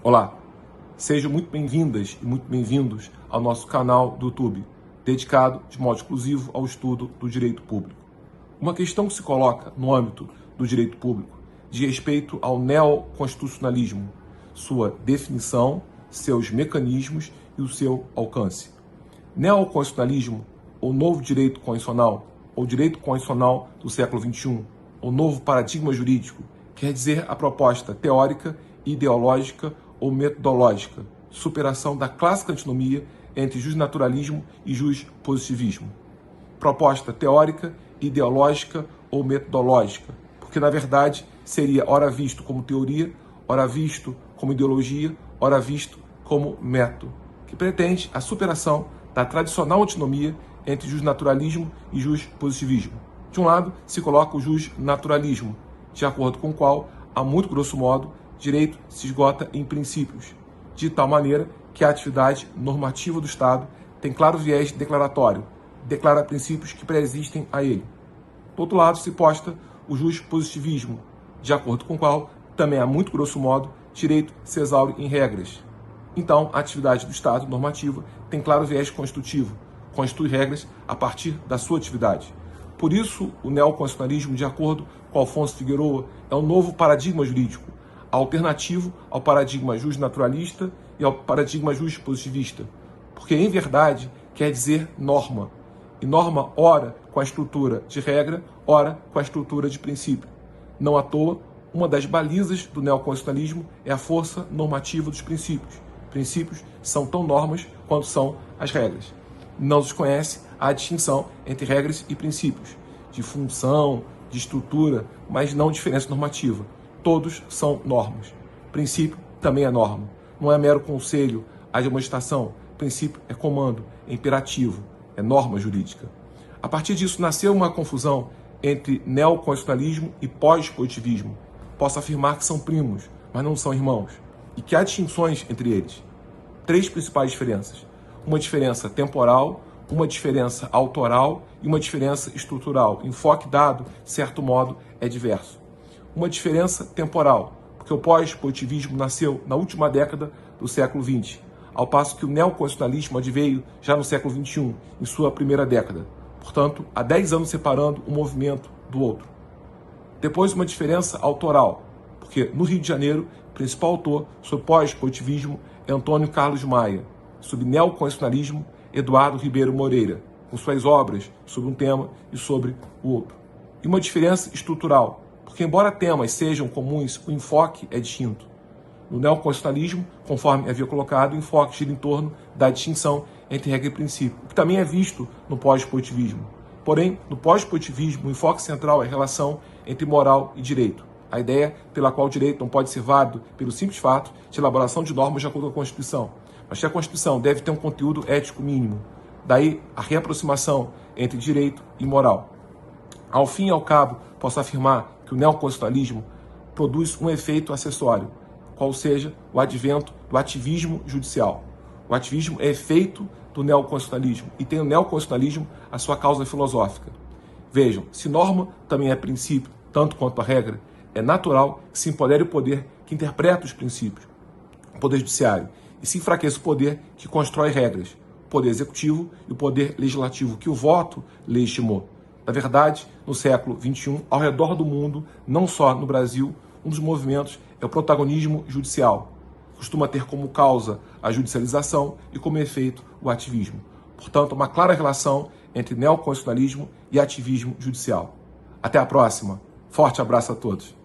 Olá, sejam muito bem-vindas e muito bem-vindos ao nosso canal do YouTube, dedicado de modo exclusivo ao estudo do direito público. Uma questão que se coloca no âmbito do direito público diz respeito ao neoconstitucionalismo, sua definição, seus mecanismos e o seu alcance. Neoconstitucionalismo, ou novo direito constitucional, ou direito constitucional do século XXI, ou novo paradigma jurídico, quer dizer a proposta teórica, ideológica ou metodológica, superação da clássica antinomia entre justnaturalismo e justpositivismo. Proposta teórica, ideológica ou metodológica, porque na verdade seria ora visto como teoria, ora visto como ideologia, ora visto como método, que pretende a superação da tradicional antinomia entre justnaturalismo e justpositivismo. De um lado, se coloca o justnaturalismo, de acordo com o qual, a muito grosso modo, direito se esgota em princípios, de tal maneira que a atividade normativa do Estado tem claro viés declaratório, declara princípios que preexistem a ele. Do outro lado, se posta o justpositivismo, de acordo com o qual, também a muito grosso modo, direito se exaure em regras. Então, a atividade do Estado normativa tem claro viés constitutivo, constitui regras a partir da sua atividade. Por isso, o neoconstitucionalismo, de acordo com Alfonso Figueroa, é um novo paradigma jurídico, alternativo ao paradigma justnaturalista e ao paradigma justpositivista, porque, em verdade, quer dizer norma, e norma ora com a estrutura de regra, ora com a estrutura de princípio. Não à toa, uma das balizas do neoconstitucionalismo é a força normativa dos princípios. Princípios são tão normas quanto são as regras. Não se conhece a distinção entre regras e princípios, de função, de estrutura, mas não diferença normativa. Todos são normas. Princípio também é norma. Não é mero conselho, admoestação. Princípio é comando, é imperativo, é norma jurídica. A partir disso, nasceu uma confusão entre neoconstitucionalismo e pós-positivismo. Posso afirmar que são primos, mas não são irmãos, e que há distinções entre eles. Três principais diferenças. Uma diferença temporal, uma diferença autoral e uma diferença estrutural. Enfoque dado, de certo modo, é diverso. Uma diferença temporal, porque o pós-positivismo nasceu na última década do século XX, ao passo que o neoconstitucionalismo adveio já no século XXI, em sua primeira década. Portanto, há 10 anos separando um movimento do outro. Depois, uma diferença autoral, porque no Rio de Janeiro, o principal autor sobre pós-positivismo é Antônio Carlos Maia, sobre neoconstitucionalismo, Eduardo Ribeiro Moreira, com suas obras sobre um tema e sobre o outro. E uma diferença estrutural, porque embora temas sejam comuns, o enfoque é distinto. No neoconstitucionalismo, conforme havia colocado, o enfoque gira em torno da distinção entre regra e princípio, o que também é visto no pós-positivismo. Porém, no pós-positivismo, o enfoque central é a relação entre moral e direito. A ideia pela qual o direito não pode ser válido pelo simples fato de elaboração de normas de acordo com a Constituição, mas que a Constituição deve ter um conteúdo ético mínimo. Daí a reaproximação entre direito e moral. Ao fim e ao cabo, posso afirmar que o neoconstitucionalismo produz um efeito acessório, qual seja o advento do ativismo judicial. O ativismo é efeito do neoconstitucionalismo e tem o neoconstitucionalismo a sua causa filosófica. Vejam, se norma também é princípio, tanto quanto a regra, é natural que se empodere o poder que interpreta os princípios, o poder judiciário, e se enfraqueça o poder que constrói regras, o poder executivo e o poder legislativo que o voto legitimou. Na verdade, no século XXI, ao redor do mundo, não só no Brasil, um dos movimentos é o protagonismo judicial. Costuma ter como causa a judicialização e como efeito o ativismo. Portanto, uma clara relação entre neoconstitucionalismo e ativismo judicial. Até a próxima. Forte abraço a todos.